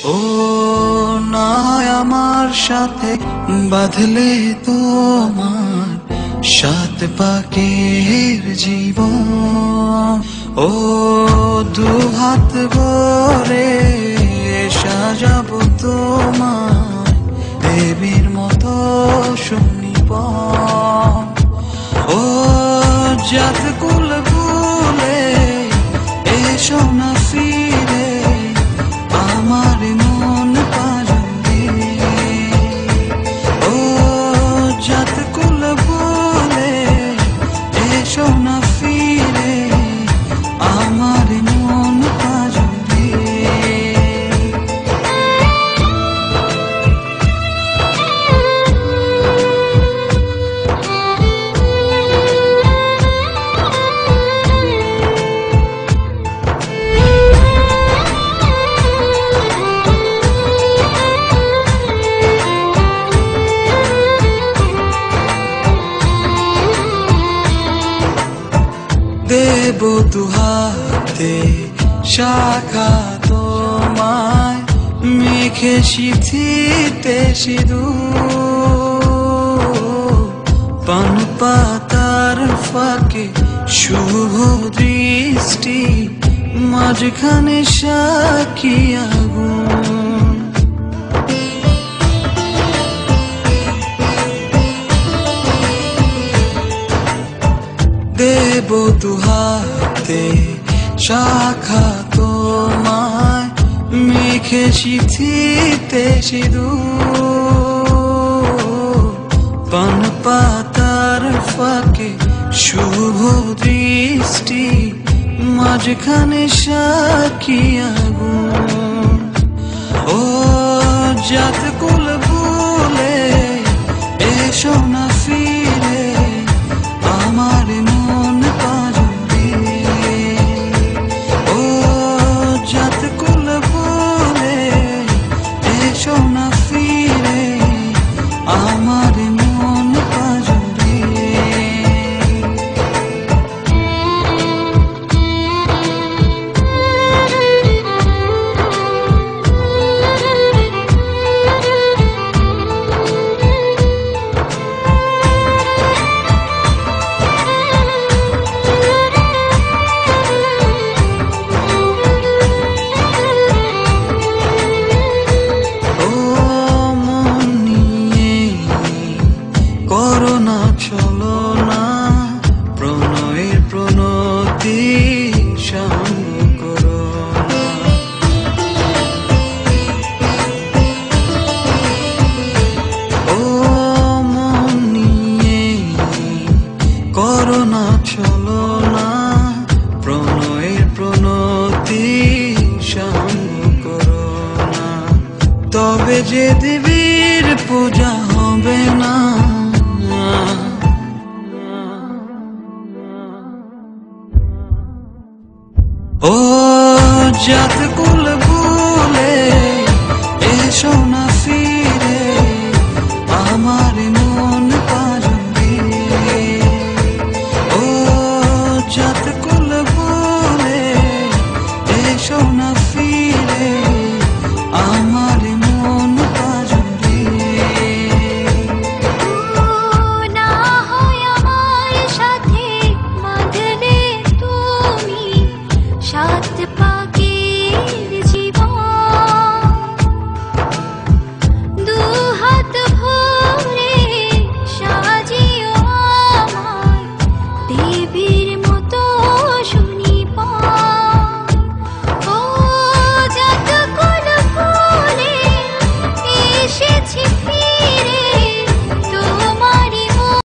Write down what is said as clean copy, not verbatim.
ও নয় আমার সাথে বাঁধলে তোমার সাত পাকের জীবন। ও দুহাত ভরে সাজাবো তোমার দেবীর মতো সুনিপন। ও জাত কুল ভুলে এসো না ফিরে আমার মন পাজরে। ও জাত কুল ভুলে এসো না ফিরে আমার মন পাজরে। দেব দুহাতে শাখা তোমায় মেখে সিঁথিতে সিঁদুর। পান পাতার ফাঁকে শুভ দৃষ্টি মাঝখানে সাক্ষী আগুন। দেব দুহাতে শাখা তোমায় মেখে সিঁথিতে সিঁদুর। পান পাতার ফাঁকে শুভ দৃষ্টি মাঝখানে সাক্ষী আগুন। ও জাত কুল ভুলে এসো না ফিরে আমার মন পাজরে। ও জাত কুল ভুলে এসো না ফিরে আমার মন পাজরে। করোনা চলো না প্রণয়ের প্রণতি সাঙ্গ করোনা। ও মন নিয়ে করোনা চলো না প্রণয়ের প্রণতি সাঙ্গ করোনা। তবে যে দেবীর পূজা হবে না। ও জাত কুল